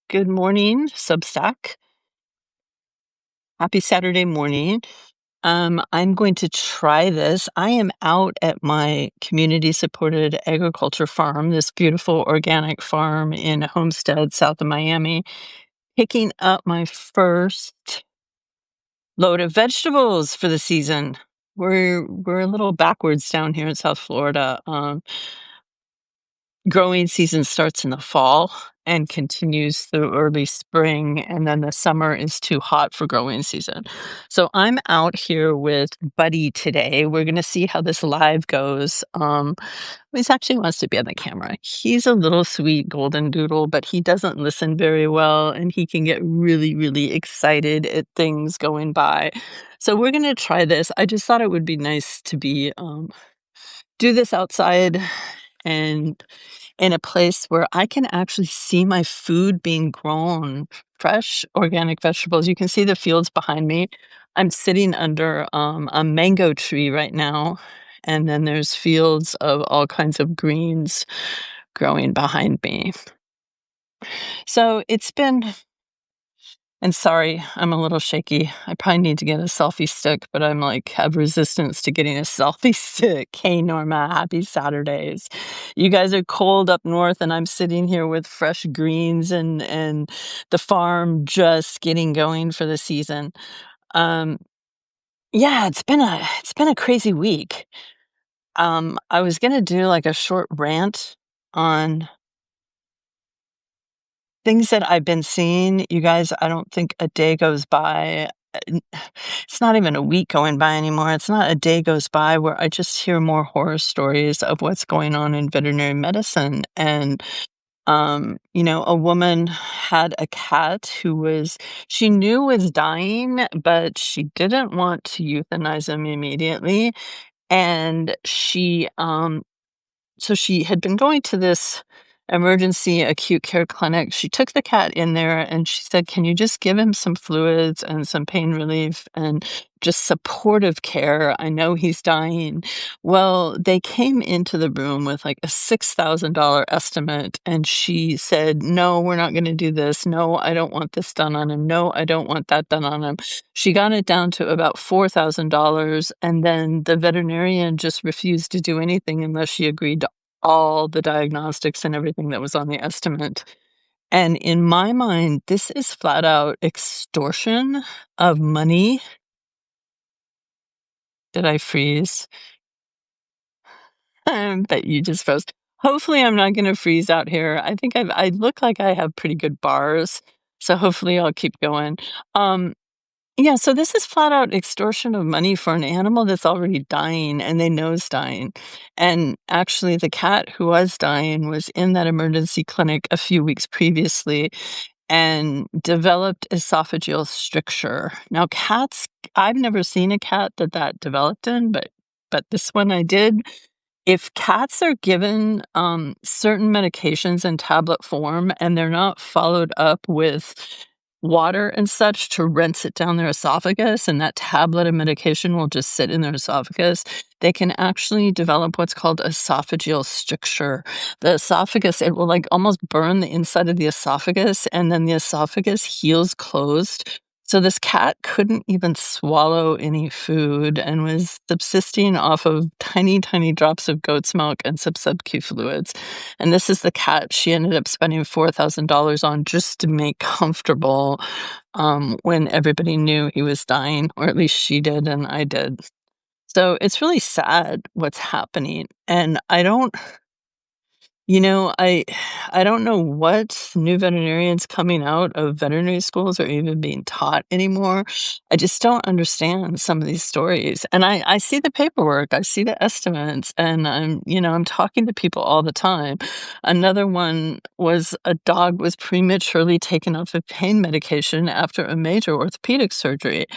Good morning, Substack. Happy Saturday morning. I'm going to try this. I am out at my community-supported agriculture farm, this beautiful organic farm in Homestead, south of Miami, picking up my first load of vegetables for the season. We're a little backwards down here in South Florida. Growing season starts in the fall and continues through early spring, and then the summer is too hot for growing season. So I'm out here with Buddy today. We're going to see how this live goes. He actually wants to be on the camera. He's a little sweet golden doodle, but he doesn't listen very well, and he can get really, really excited at things going by. So we're going to try this. I just thought it would be nice to be do this outside and in a place where I can actually see my food being grown, fresh organic vegetables. You can see the fields behind me. I'm sitting under a mango tree right now, and then there's fields of all kinds of greens growing behind me. So it's been, and sorry, I'm a little shaky. I probably need to get a selfie stick, but I'm like have resistance to getting a selfie stick. Hey, Norma, happy Saturdays. You guys are cold up north, and I'm sitting here with fresh greens and the farm just getting going for the season. Um, yeah, it's been a crazy week. I was gonna do like a short rant on things that I've been seeing. You guys, I don't think a day goes by. n- It's not even a week going by anymore. It's not a day goes by where I just hear more horror stories of what's going on in veterinary medicine. And, a woman had a cat who she knew was dying, but she didn't want to euthanize him immediately. And so she had been going to this emergency acute care clinic. She took the cat in there and she said, "Can you just give him some fluids and some pain relief and just supportive care? I know he's dying." Well, they came into the room with like a $6,000 estimate, and she said, "No, we're not going to do this. No, I don't want this done on him. No, I don't want that done on him." She got it down to about $4,000, and then the veterinarian just refused to do anything unless she agreed to all the diagnostics and everything that was on the estimate. And in my mind, this is flat out extortion of money. Did I freeze? But you just froze. Hopefully, I'm not gonna freeze out here. I look like I have pretty good bars, so hopefully I'll keep going. Um, Yeah, so this is flat out extortion of money for an animal that's already dying and they know is dying. And actually, the cat who was dying was in that emergency clinic a few weeks previously and developed esophageal stricture. Now, cats, I've never seen a cat that developed in, but this one I did. If cats are given certain medications in tablet form and they're not followed up with water and such to rinse it down their esophagus, and that tablet of medication will just sit in their esophagus, they can actually develop what's called esophageal stricture. The esophagus, it will like almost burn the inside of the esophagus, and then the esophagus heals closed. So this cat couldn't even swallow any food and was subsisting off of tiny, tiny drops of goat's milk and some sub-Q fluids. And this is the cat she ended up spending $4,000 on just to make comfortable when everybody knew he was dying, or at least she did and I did. So it's really sad what's happening. And I don't know what new veterinarians coming out of veterinary schools are even being taught anymore. I just don't understand some of these stories. And I see the paperwork, I see the estimates, and I'm talking to people all the time. Another one was a dog was prematurely taken off of pain medication after a major orthopedic surgery.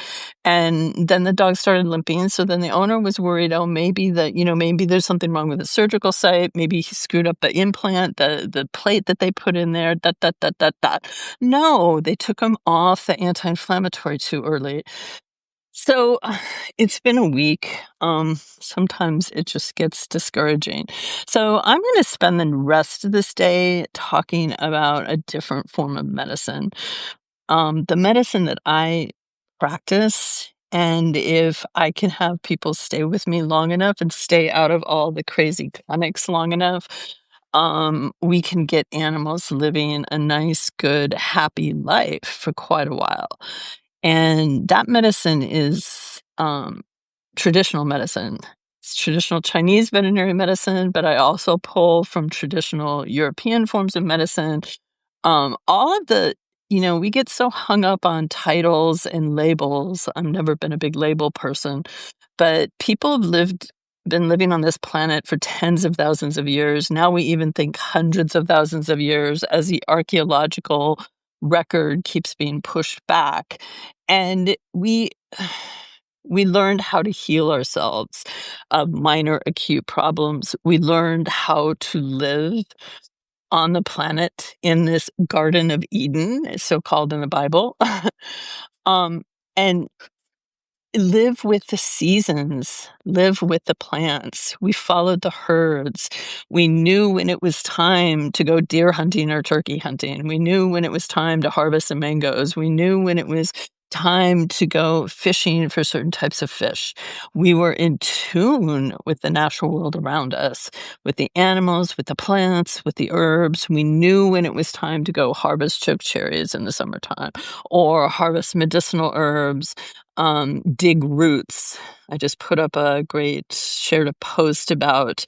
And then the dog started limping. So then the owner was worried, oh, maybe there's something wrong with the surgical site. Maybe he screwed up the implant, the plate that they put in there, that. No, they took him off the anti-inflammatory too early. So it's been a week. Sometimes it just gets discouraging. So I'm going to spend the rest of this day talking about a different form of medicine. The medicine that I practice, and if I can have people stay with me long enough and stay out of all the crazy clinics long enough, we can get animals living a nice, good, happy life for quite a while. And that medicine is, traditional medicine. It's traditional Chinese veterinary medicine, but I also pull from traditional European forms of medicine. All of the we get so hung up on titles and labels. I've never been a big label person, but people have been living on this planet for tens of thousands of years. Now we even think hundreds of thousands of years as the archaeological record keeps being pushed back. And we learned how to heal ourselves of minor acute problems. We learned how to live on the planet in this Garden of Eden, it's so called in the Bible, um, and live with the seasons, live with the plants. We followed the herds. We knew when it was time to go deer hunting or turkey hunting. We knew when it was time to harvest the mangoes. We knew when it was time to go fishing for certain types of fish. We were in tune with the natural world around us, with the animals, with the plants, with the herbs. We knew when it was time to go harvest choke cherries in the summertime or harvest medicinal herbs, dig roots. I just put up shared a post about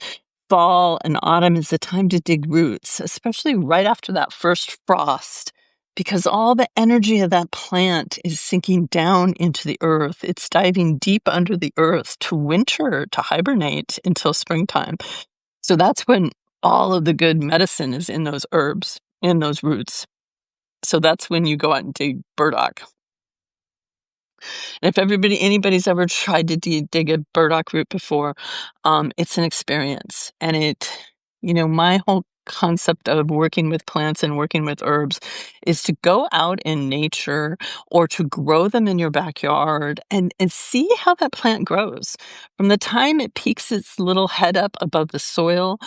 fall and autumn is the time to dig roots, especially right after that first frost, because all the energy of that plant is sinking down into the earth. It's diving deep under the earth to winter, to hibernate until springtime. So that's when all of the good medicine is in those herbs, in those roots. So that's when you go out and dig burdock. And if anybody's ever tried to dig a burdock root before, it's an experience. And my whole concept of working with plants and working with herbs is to go out in nature or to grow them in your backyard and see how that plant grows. From the time it peeks its little head up above the soil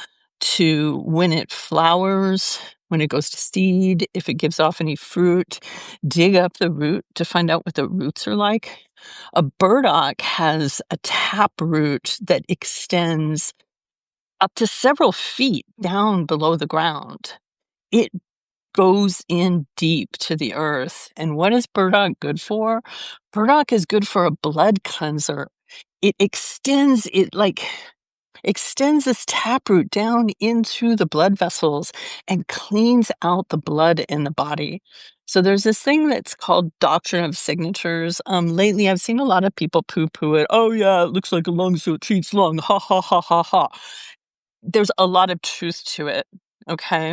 to when it flowers, when it goes to seed, if it gives off any fruit, dig up the root to find out what the roots are like. A burdock has a tap root that extends up to several feet down below the ground. It goes in deep to the earth. And what is burdock good for? Burdock is good for a blood cleanser. It extends this taproot down into the blood vessels and cleans out the blood in the body. So there's this thing that's called doctrine of signatures. Lately, I've seen a lot of people poo-poo it. Oh yeah, it looks like a lung, so it treats lung. Ha ha ha ha ha. There's a lot of truth to it. Okay.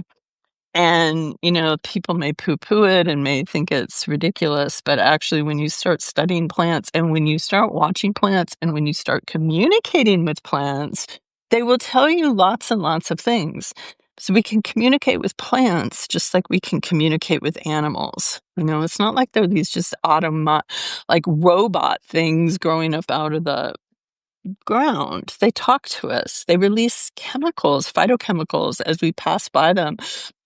And, people may poo-poo it and may think it's ridiculous, but actually when you start studying plants and when you start watching plants and when you start communicating with plants, they will tell you lots and lots of things. So we can communicate with plants just like we can communicate with animals. It's not like they're these just like robot things growing up out of the ground. They talk to us. They release chemicals, phytochemicals as we pass by them,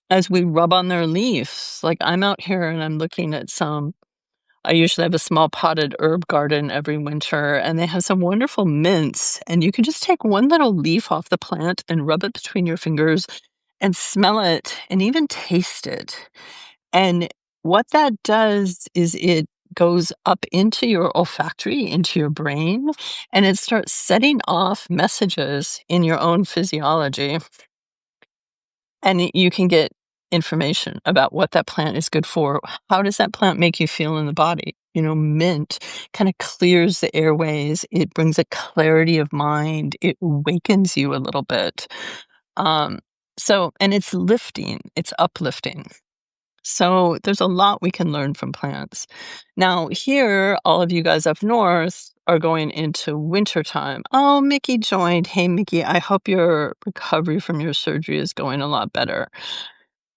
as we rub on their leaves. Like I'm out here and I'm looking at I usually have a small potted herb garden every winter, and they have some wonderful mints. And you can just take one little leaf off the plant and rub it between your fingers and smell it and even taste it. And what that does is it goes up into your olfactory, into your brain, and it starts setting off messages in your own physiology. And you can get information about what that plant is good for. How does that plant make you feel in the body? Mint kind of clears the airways. It brings a clarity of mind. It wakens you a little bit. Um, and it's lifting, it's uplifting. So there's a lot we can learn from plants. Now, here, all of you guys up north are going into wintertime. Oh, Mickey joined. Hey, Mickey, I hope your recovery from your surgery is going a lot better.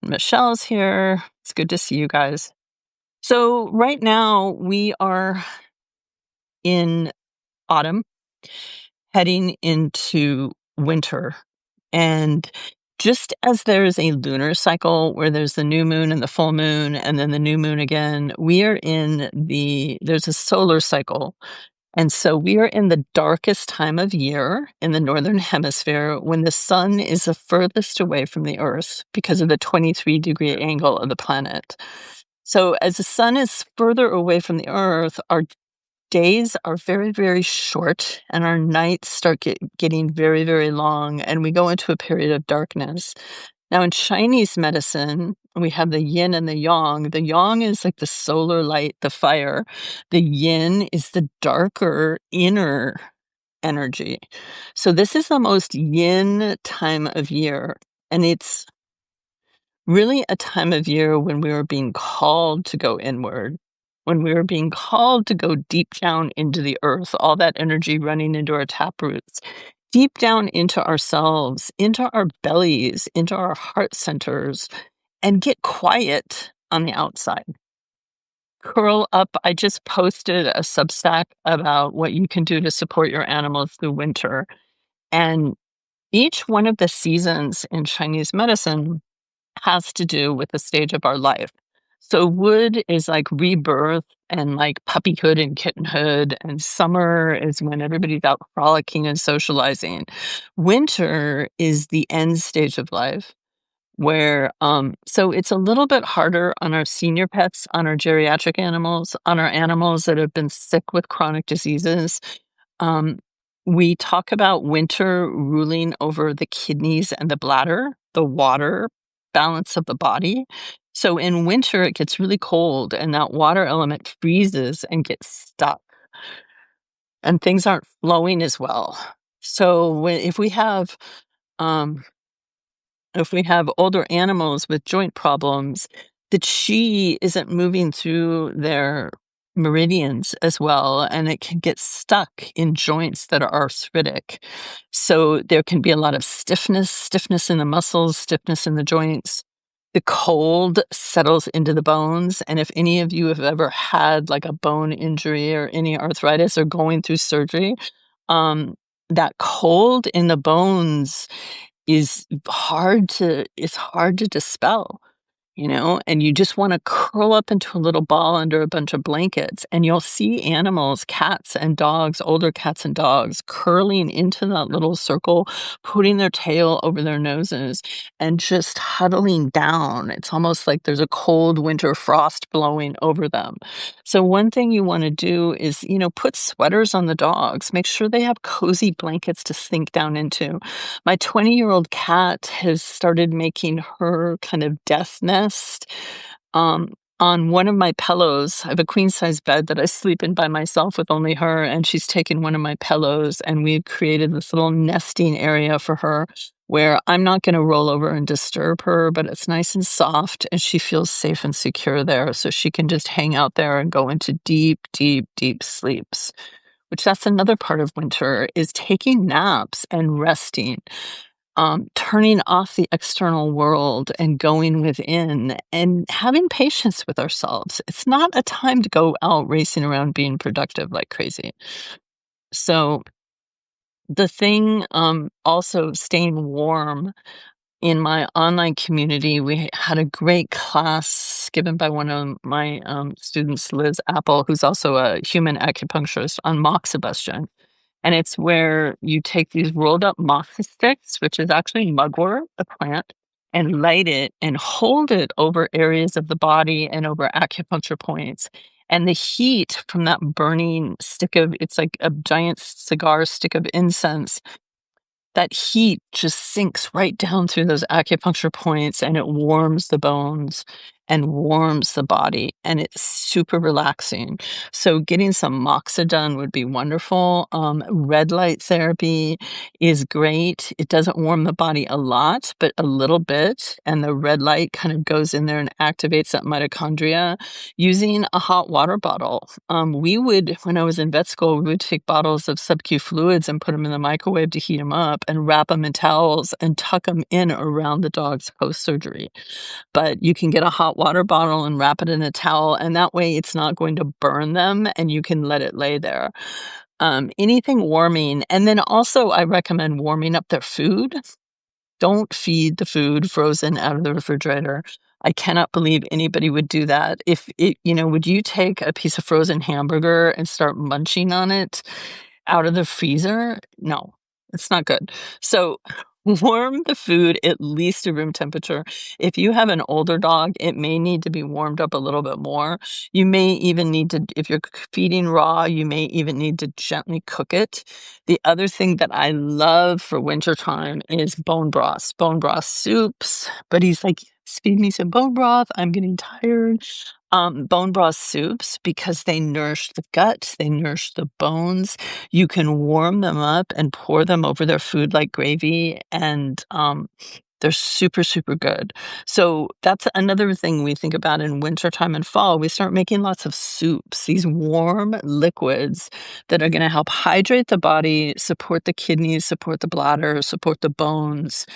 Michelle's here. It's good to see you guys. So right now we are in autumn, heading into winter. And just as there's a lunar cycle where there's the new moon and the full moon and then the new moon again, there's a solar cycle. And so we are in the darkest time of year in the northern hemisphere when the sun is the furthest away from the earth because of the 23-degree angle of the planet. So as the sun is further away from the earth, our days are very, very short and our nights start getting very, very long, and we go into a period of darkness. Now, in Chinese medicine, we have the yin and the yang. The yang is like the solar light, the fire. The yin is the darker inner energy. So this is the most yin time of year, and it's really a time of year when we were being called to go inward, when we were being called to go deep down into the earth, all that energy running into our taproots, deep down into ourselves, into our bellies, into our heart centers, and get quiet on the outside. Curl up. I just posted a Substack about what you can do to support your animals through winter. And each one of the seasons in Chinese medicine has to do with the stage of our life. So wood is like rebirth and like puppyhood and kittenhood, and summer is when everybody's out frolicking and socializing. Winter is the end stage of life where so it's a little bit harder on our senior pets, on our geriatric animals, on our animals that have been sick with chronic diseases. um, we talk about winter ruling over the kidneys and the bladder, the water balance of the body. So in winter, it gets really cold, and that water element freezes and gets stuck, and things aren't flowing as well. So um, if we have older animals with joint problems, the chi isn't moving through their meridians as well, and it can get stuck in joints that are arthritic. So there can be a lot of stiffness in the muscles, stiffness in the joints. The cold settles into the bones, and if any of you have ever had like a bone injury or any arthritis or going through surgery, um, that cold in the bones is it's hard to dispel, and you just wanna curl up into a little ball under a bunch of blankets, and you'll see animals, cats and dogs, older cats and dogs, curling into that little circle, putting their tail over their noses, and just huddling down. It's almost like there's a cold winter frost blowing over them. So one thing you wanna do is, put sweaters on the dogs, make sure they have cozy blankets to sink down into. My 20-year-old cat has started making her kind of death nest on one of my pillows. I have a queen size bed that I sleep in by myself with only her, and she's taken one of my pillows, and we've created this little nesting area for her where I'm not going to roll over and disturb her, but it's nice and soft, and she feels safe and secure there, so she can just hang out there and go into deep, deep, deep sleeps. Which that's another part of winter, is taking naps and resting, turning off the external world and going within and having patience with ourselves. It's not a time to go out racing around being productive like crazy. So the thing, also staying warm. In my online community, we had a great class given by one of my students, Liz Apple, who's also a human acupuncturist, on moxibustion. And it's where you take these rolled up moxa sticks, which is actually mugwort, a plant, and light it and hold it over areas of the body and over acupuncture points. And the heat from that burning it's like a giant cigar stick of incense, that heat just sinks right down through those acupuncture points, and it warms the bones and warms the body, and it's super relaxing. So getting some moxa done would be wonderful. Red light therapy is great. It doesn't warm the body a lot, but a little bit, and the red light kind of goes in there and activates that mitochondria. Using a hot water bottle. When I was in vet school, we would take bottles of sub-Q fluids and put them in the microwave to heat them up and wrap them in towels and tuck them in around the dogs post-surgery. But you can get a hot water bottle and wrap it in a towel, and that way it's not going to burn them and you can let it lay there. Anything warming, and then also I recommend warming up their food. Don't feed the food frozen out of the refrigerator. I cannot believe anybody would do that. If it would you take a piece of frozen hamburger and start munching on it out of the freezer? No, it's not good. So, warm the food at least to room temperature. If you have an older dog, it may need to be warmed up a little bit more. You may even need to, if you're feeding raw, you may even need to gently cook it. The other thing that I love for wintertime is bone broth soups. But he's like, feed me some bone broth. I'm getting tired. Bone broth soups, because they nourish the gut, they nourish the bones. You can warm them up and pour them over their food like gravy, and they're super, super good. So that's another thing we think about in wintertime and fall. We start making lots of soups, these warm liquids that are going to help hydrate the body, support the kidneys, support the bladder, support the bones.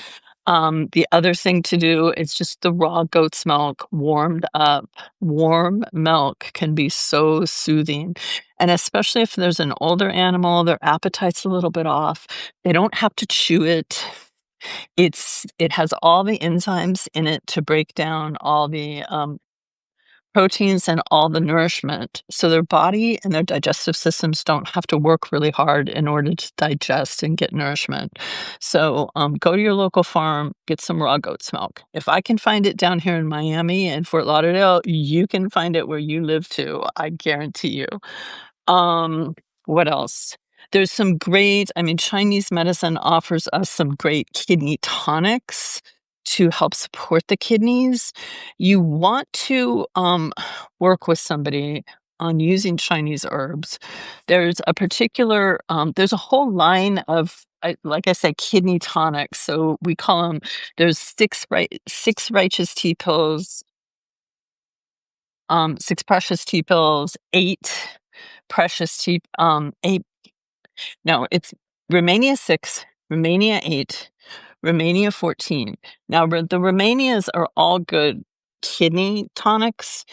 The other thing to do is just the raw goat's milk warmed up. Warm milk can be so soothing. And especially if there's an older animal, their appetite's a little bit off. They don't have to chew it. It has all the enzymes in it to break down all the proteins and all the nourishment. So their body and their digestive systems don't have to work really hard in order to digest and get nourishment. So go to your local farm, get some raw goat's milk. If I can find it down here in Miami and Fort Lauderdale, you can find it where you live too. I guarantee you. Um, what else? There's some great, I mean, Chinese medicine offers us some great kidney tonics to help support the kidneys. You want to work with somebody on using Chinese herbs. There's a particular, there's a whole line of, like I said, kidney tonics. So we call them, there's six righteous tea pills, six precious tea pills, eight precious tea, eight, no, it's Romania 6, Romania 8, Romania 14. Now, the Romanias are all good kidney tonics.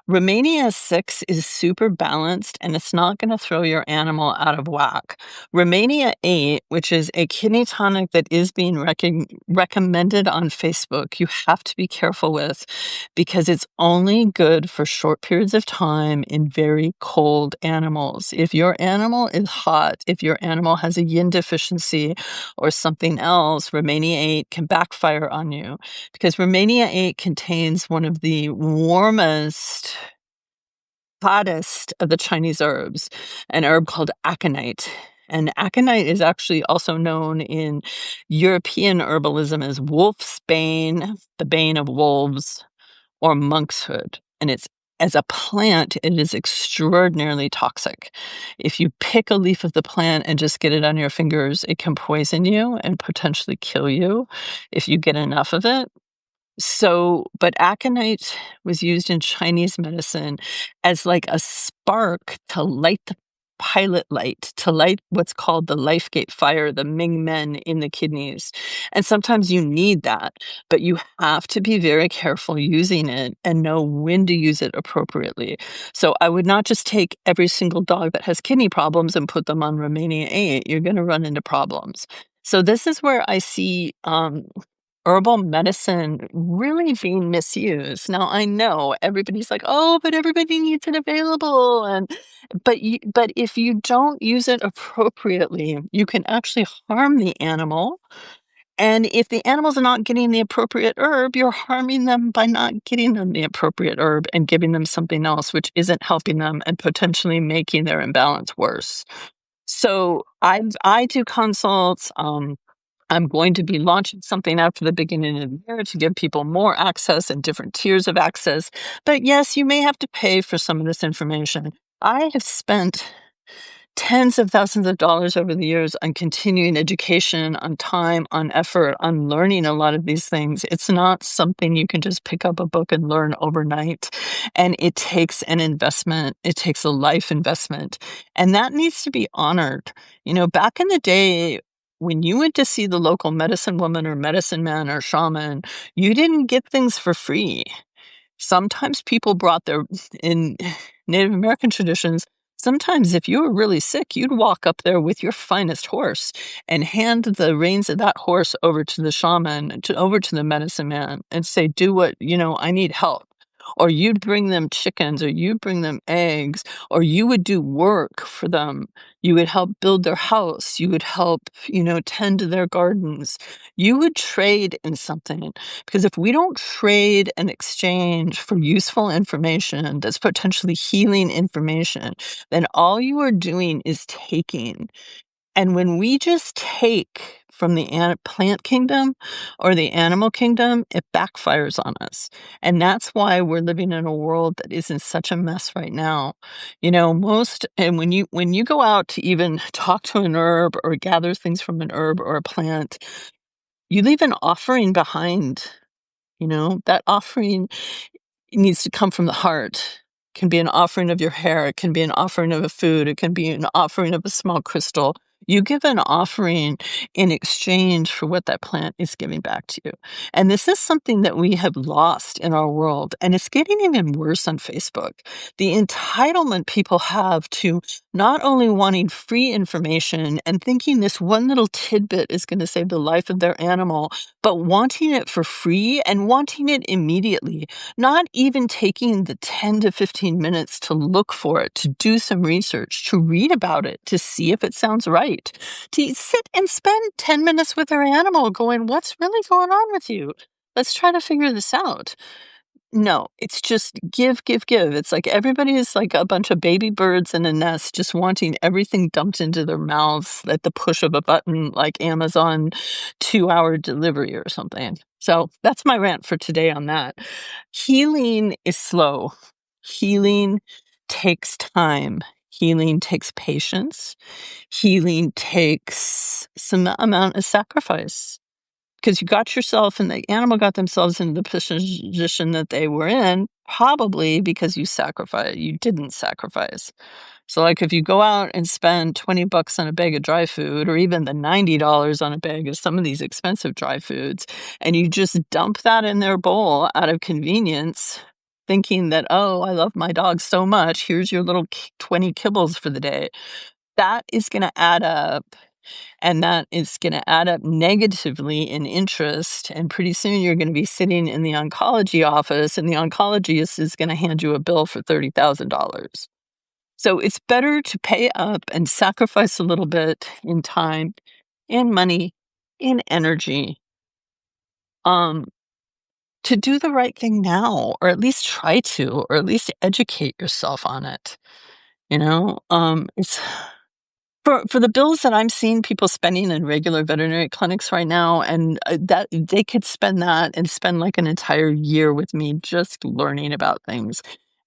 Romania 6 is super balanced and it's not going to throw your animal out of whack. Romania 8, which is a kidney tonic that is being recommended on Facebook, you have to be careful with, because it's only good for short periods of time in very cold animals. If your animal is hot, if your animal has a yin deficiency or something else, Romania 8 can backfire on you, because Romania 8 contains one of the warmest, hottest of the Chinese herbs, an herb called aconite. And aconite is actually also known in European herbalism as wolf's bane, the bane of wolves, or monkshood. And it's, as a plant, it is extraordinarily toxic. If you pick a leaf of the plant and just get it on your fingers, it can poison you and potentially kill you if you get enough of it. So, but aconite was used in Chinese medicine as like a spark to light the pilot light, to light what's called the life gate fire, the Ming Men in the kidneys. And sometimes you need that, but you have to be very careful using it and know when to use it appropriately. So I would not just take every single dog that has kidney problems and put them on Romania 8. You're going to run into problems. So this is where I see herbal medicine really being misused. Now, I know everybody's like, "Oh, but everybody needs it available," and but if you don't use it appropriately, you can actually harm the animal, and if the animals are not getting the appropriate herb, you're harming them by not getting them the appropriate herb and giving them something else which isn't helping them and potentially making their imbalance worse. So, I do consults, I'm going to be launching something after the beginning of the year to give people more access and different tiers of access. But yes, you may have to pay for some of this information. I have spent tens of thousands of dollars over the years on continuing education, on time, on effort, on learning a lot of these things. It's not something you can just pick up a book and learn overnight. And it takes an investment. It takes a life investment. And that needs to be honored. Back in the day, when you went to see the local medicine woman or medicine man or shaman, you didn't get things for free. Sometimes people brought their in Native American traditions, sometimes if you were really sick, you'd walk up there with your finest horse and hand the reins of that horse over to the shaman, over to the medicine man, and say, "Do what, I need help." Or you'd bring them chickens, or you'd bring them eggs, or you would do work for them. You would help build their house. You would help, tend to their gardens. You would trade in something. Because if we don't trade and exchange for useful information that's potentially healing information, then all you are doing is taking. And when we just take from the plant kingdom or the animal kingdom, it backfires on us. And that's why we're living in a world that is in such a mess right now. And when you go out to even talk to an herb or gather things from an herb or a plant, you leave an offering behind. That offering needs to come from the heart. It can be an offering of your hair, it can be an offering of a food, it can be an offering of a small crystal. You give an offering in exchange for what that plant is giving back to you. And this is something that we have lost in our world, and it's getting even worse on Facebook. The entitlement people have to not only wanting free information and thinking this one little tidbit is going to save the life of their animal, but wanting it for free and wanting it immediately, not even taking the 10 to 15 minutes to look for it, to do some research, to read about it, to see if it sounds right, to sit and spend 10 minutes with their animal going, "What's really going on with you? Let's try to figure this out." No, it's just give, give, give. It's like everybody is like a bunch of baby birds in a nest, just wanting everything dumped into their mouths at the push of a button, like Amazon 2-hour delivery or something. So that's my rant for today on that. Healing is slow. Healing takes time. Healing takes patience. Healing takes some amount of sacrifice, because you got yourself and the animal got themselves in the position that they were in, probably because you didn't sacrifice. So, like, if you go out and spend $20 on a bag of dry food, or even the $90 on a bag of some of these expensive dry foods, and you just dump that in their bowl out of convenience, thinking that, "Oh, I love my dog so much, here's your little 20 kibbles for the day," that is going to add up, and that is going to add up negatively in interest. And pretty soon you're going to be sitting in the oncology office, and the oncologist is going to hand you a bill for $30,000. So it's better to pay up and sacrifice a little bit in time, in money, in energy, um, to do the right thing now, or at least try to, or at least educate yourself on it. It's for the bills that I'm seeing people spending in regular veterinary clinics right now, and that they could spend that and spend like an entire year with me just learning about things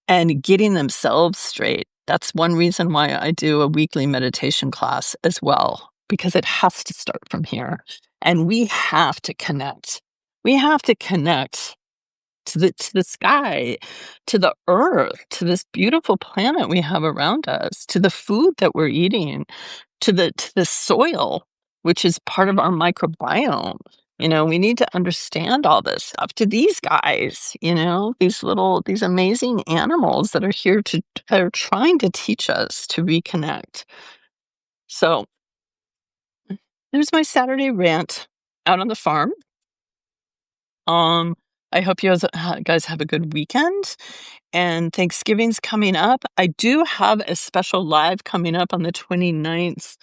and getting themselves straight. That's one reason why I do a weekly meditation class as well, because it has to start from here. And we have to connect. We have to connect to the sky, to the earth, to this beautiful planet we have around us, to the food that we're eating, to the soil, which is part of our microbiome. We need to understand all this stuff, to these guys, these amazing animals that are here to are trying to teach us to reconnect. So there's my Saturday rant out on the farm. Um, I hope you guys have a good weekend. And Thanksgiving's coming up. I do have a special live coming up on the 29th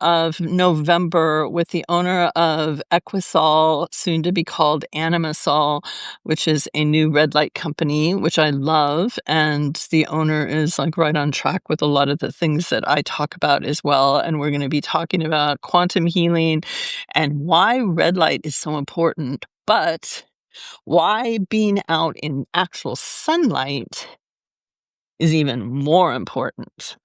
of November with the owner of Equisol, soon to be called Animasol, which is a new red light company, which I love. And the owner is like right on track with a lot of the things that I talk about as well. And we're going to be talking about quantum healing and why red light is so important, but why being out in actual sunlight is even more important.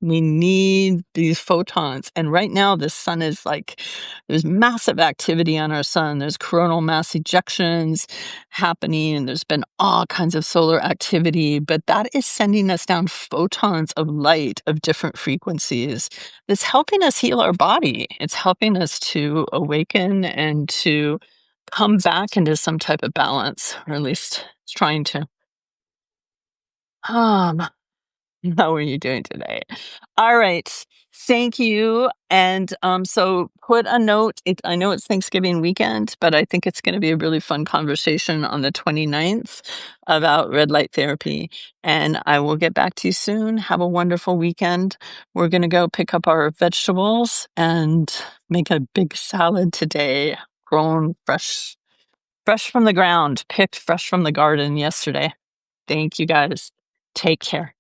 We need these photons. And right now, the sun is like, there's massive activity on our sun. There's coronal mass ejections happening, and there's been all kinds of solar activity. But that is sending us down photons of light of different frequencies that's helping us heal our body. It's helping us to awaken and to come back into some type of balance, or at least trying to. Um, how are you doing today? All right. Thank you. And so put a note. I know it's Thanksgiving weekend, but I think it's going to be a really fun conversation on the 29th about red light therapy. And I will get back to you soon. Have a wonderful weekend. We're going to go pick up our vegetables and make a big salad today, grown fresh from the ground, picked fresh from the garden yesterday. Thank you guys. Take care.